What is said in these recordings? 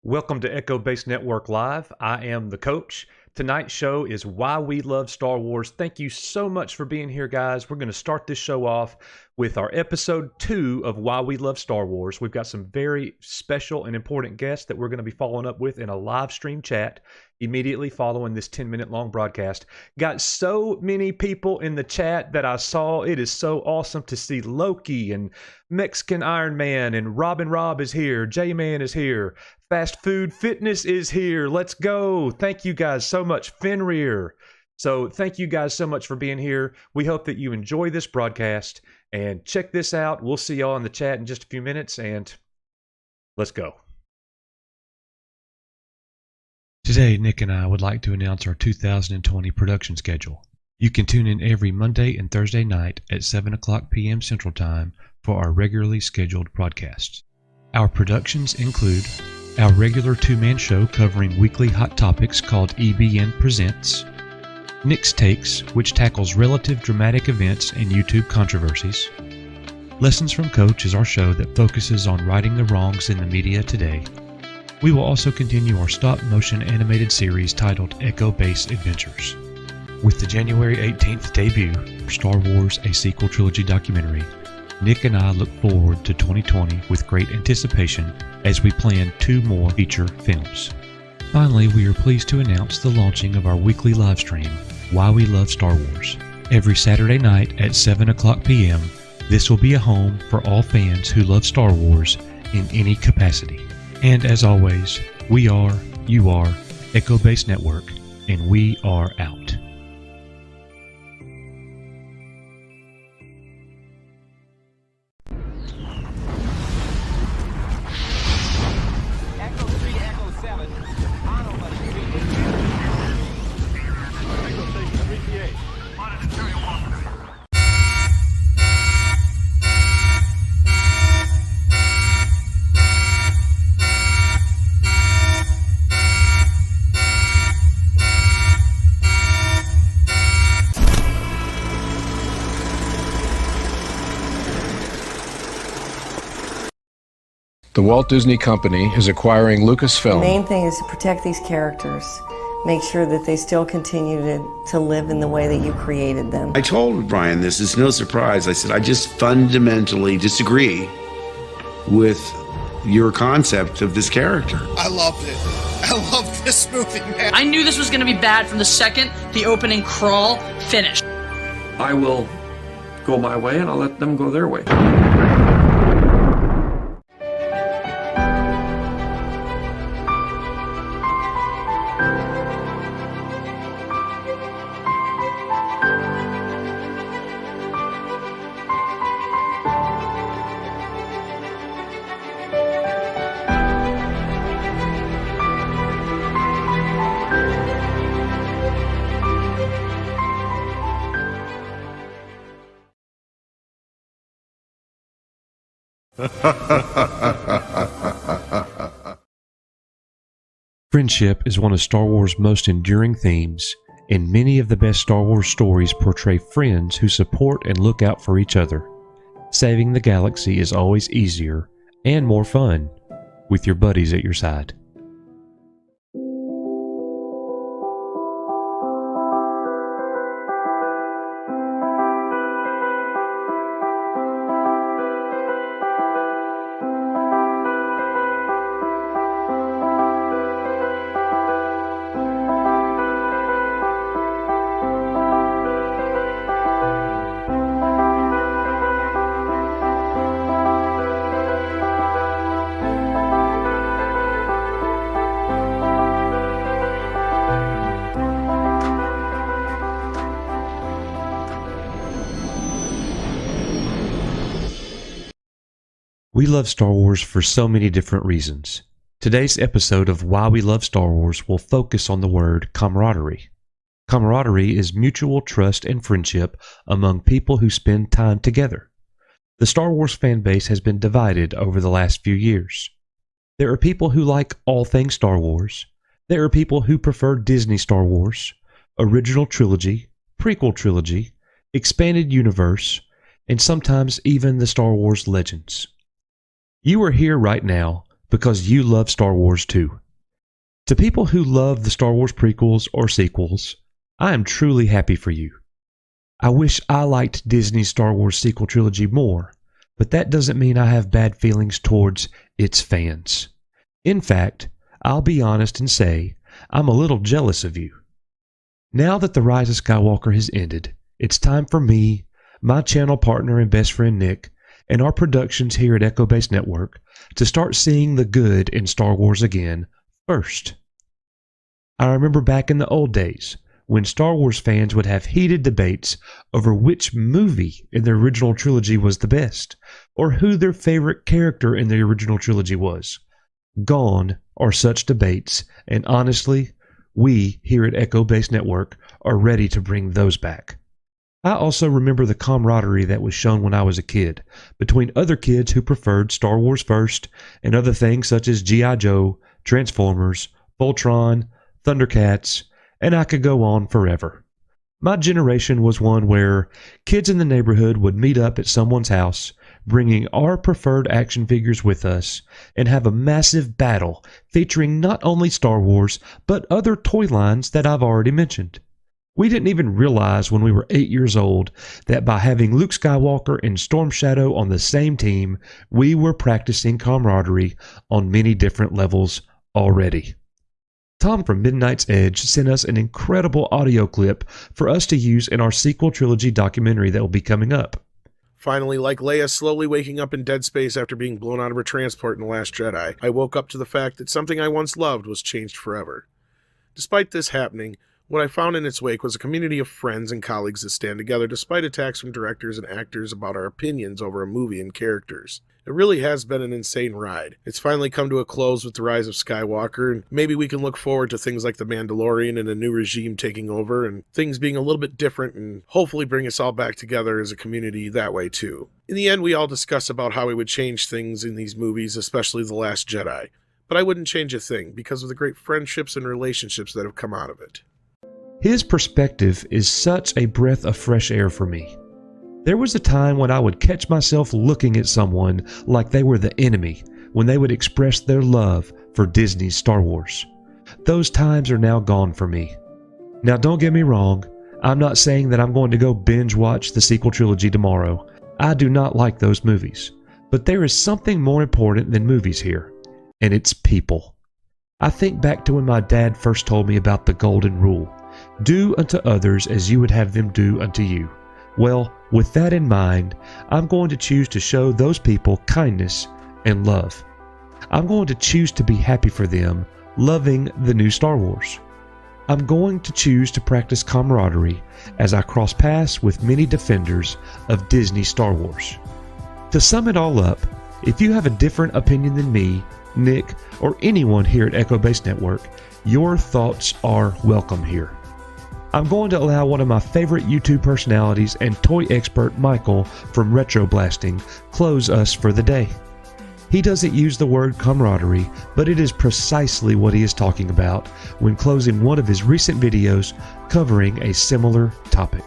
Welcome to Echo Base Network Live. I am the coach. Tonight's show is Why We Love Star Wars. Thank you so much for being here, guys. We're going to start this show off with our episode 2 of Why We Love Star Wars. We've got some very special and important guests that we're going to be following up with in a live stream chat immediately following this 10-minute long broadcast. Got so many people in the chat that I saw. It is so awesome to see Loki and Mexican Iron Man, and Robin Rob is here. J-Man is here. Fast Food Fitness is here. Let's go. Thank you guys so much. Fenrir. So thank you guys so much for being here. We hope that you enjoy this broadcast and check this out. We'll see y'all in the chat in just a few minutes, and let's go. Today, Nick and I would like to announce our 2020 production schedule. You can tune in every Monday and Thursday night at 7 o'clock p.m. Central Time for our regularly scheduled broadcasts. Our productions include our regular two-man show covering weekly hot topics called EBN Presents, Nick's Takes, which tackles relative dramatic events and YouTube controversies. Lessons from Coach is our show that focuses on righting the wrongs in the media today. We will also continue our stop-motion animated series titled Echo Base Adventures. With the January 18th debut for Star Wars: A Sequel Trilogy documentary, Nick and I look forward to 2020 with great anticipation as we plan 2 more feature films. Finally, we are pleased to announce the launching of our weekly live stream, Why We Love Star Wars. Every Saturday night at 7 o'clock p.m., this will be a home for all fans who love Star Wars in any capacity. And as always, we are, you are, Echo Base Network, and we are out. Echo 3 to Echo 7. On over the street. Echo Station 3PA. Wanted to tell you one. The Walt Disney Company is acquiring The Lucasfilm. main thing is to protect these characters, make sure that they still continue to live in the way that you created them. I told Brian this, it's no surprise. I said, I just fundamentally disagree with your concept of this character. I loved it. I loved this movie, man. I knew this was going to be bad from the second the opening crawl finished. I will go my way and I'll let them go their way. Friendship is one of Star Wars' most enduring themes, and many of the best Star Wars stories portray friends who support and look out for each other. Saving the galaxy is always easier and more fun with your buddies at your side. We love Star Wars for so many different reasons. Today's episode of Why We Love Star Wars will focus on the word camaraderie. Camaraderie is mutual trust and friendship among people who spend time together. The Star Wars fan base has been divided over the last few years. There are people who like all things Star Wars. There are people who prefer Disney Star Wars, original trilogy, prequel trilogy, expanded universe, and sometimes even the Star Wars Legends. You are here right now because you love Star Wars too. To people who love the Star Wars prequels or sequels, I am truly happy for you. I wish I liked Disney's Star Wars sequel trilogy more, but that doesn't mean I have bad feelings towards its fans. In fact, I'll be honest and say I'm a little jealous of you. Now that The Rise of Skywalker has ended, it's time for me, my channel partner and best friend Nick, and our productions here at Echo Base Network to start seeing the good in Star Wars again first. I remember back in the old days when Star Wars fans would have heated debates over which movie in the original trilogy was the best, or who their favorite character in the original trilogy was. Gone are such debates, and honestly, we here at Echo Base Network are ready to bring those back. I also remember the camaraderie that was shown when I was a kid, between other kids who preferred Star Wars first, and other things such as G.I. Joe, Transformers, Voltron, Thundercats, and I could go on forever. My generation was one where kids in the neighborhood would meet up at someone's house, bringing our preferred action figures with us, and have a massive battle featuring not only Star Wars, but other toy lines that I've already mentioned. We didn't even realize when we were 8 years old that by having Luke Skywalker and Storm Shadow on the same team, we were practicing camaraderie on many different levels already. Tom from Midnight's Edge sent us an incredible audio clip for us to use in our sequel trilogy documentary that will be coming up. Finally, like Leia slowly waking up in dead space after being blown out of her transport in The Last Jedi, I woke up to the fact that something I once loved was changed forever. Despite this happening, what I found in its wake was a community of friends and colleagues that stand together despite attacks from directors and actors about our opinions over a movie and characters. It really has been an insane ride. It's finally come to a close with The Rise of Skywalker, and maybe we can look forward to things like The Mandalorian and a new regime taking over, and things being a little bit different, and hopefully bring us all back together as a community that way too. In the end, we all discuss about how we would change things in these movies, especially The Last Jedi. But I wouldn't change a thing, because of the great friendships and relationships that have come out of it. His perspective is such a breath of fresh air for me. There was a time when I would catch myself looking at someone like they were the enemy when they would express their love for Disney's Star Wars. Those times are now gone for me. Now don't get me wrong, I'm not saying that I'm going to go binge watch the sequel trilogy tomorrow. I do not like those movies. But there is something more important than movies here, and it's people. I think back to when my dad first told me about the golden rule. Do unto others as you would have them do unto you. Well, with that in mind, I'm going to choose to show those people kindness and love. I'm going to choose to be happy for them, loving the new Star Wars. I'm going to choose to practice camaraderie as I cross paths with many defenders of Disney Star Wars. To sum it all up, if you have a different opinion than me, Nick, or anyone here at Echo Base Network, your thoughts are welcome here. I'm going to allow one of my favorite YouTube personalities and toy expert Michael from Retro Blasting close us for the day. He doesn't use the word camaraderie, but it is precisely what he is talking about when closing one of his recent videos covering a similar topic.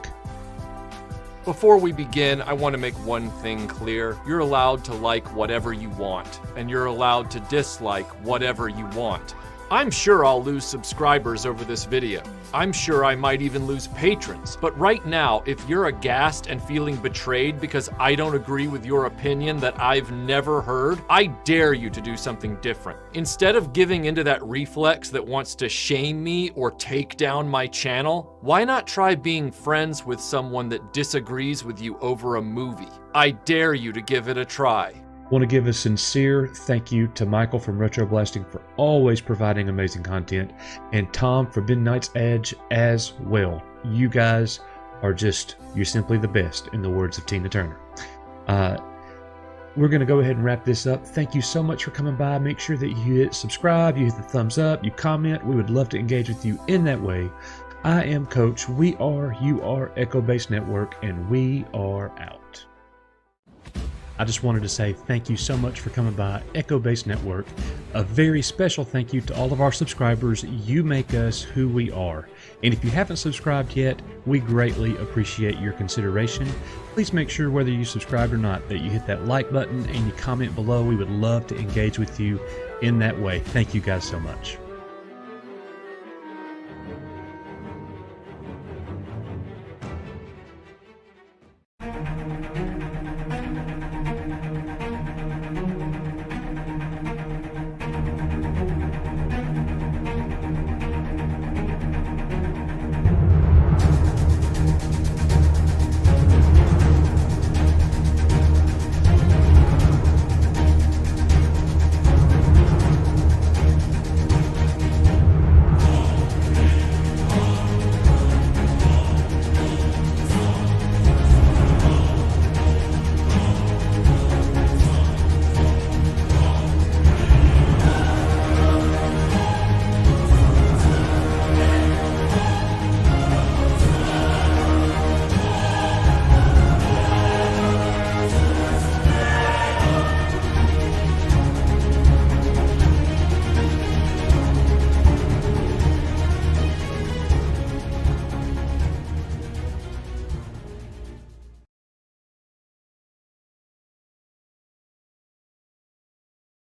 Before we begin, I want to make one thing clear. You're allowed to like whatever you want, and you're allowed to dislike whatever you want. I'm sure I'll lose subscribers over this video. I'm sure I might even lose patrons. But right now, if you're aghast and feeling betrayed because I don't agree with your opinion that I've never heard, I dare you to do something different. Instead of giving into that reflex that wants to shame me or take down my channel, why not try being friends with someone that disagrees with you over a movie? I dare you to give it a try. Want to give a sincere thank you to Michael from Retro Blasting for always providing amazing content, and Tom from Midnight's Edge as well. You guys are you're simply the best, in the words of Tina Turner. We're going to go ahead and wrap this up. Thank you so much for coming by. Make sure that you hit subscribe, you hit the thumbs up, you comment. We would love to engage with you in that way. I am Coach. You are Echo Base Network, and we are out. I just wanted to say thank you so much for coming by Echo Base Network. A very special thank you to all of our subscribers. You make us who we are. And if you haven't subscribed yet, we greatly appreciate your consideration. Please make sure, whether you subscribed or not, that you hit that like button and you comment below. We would love to engage with you in that way. Thank you guys so much.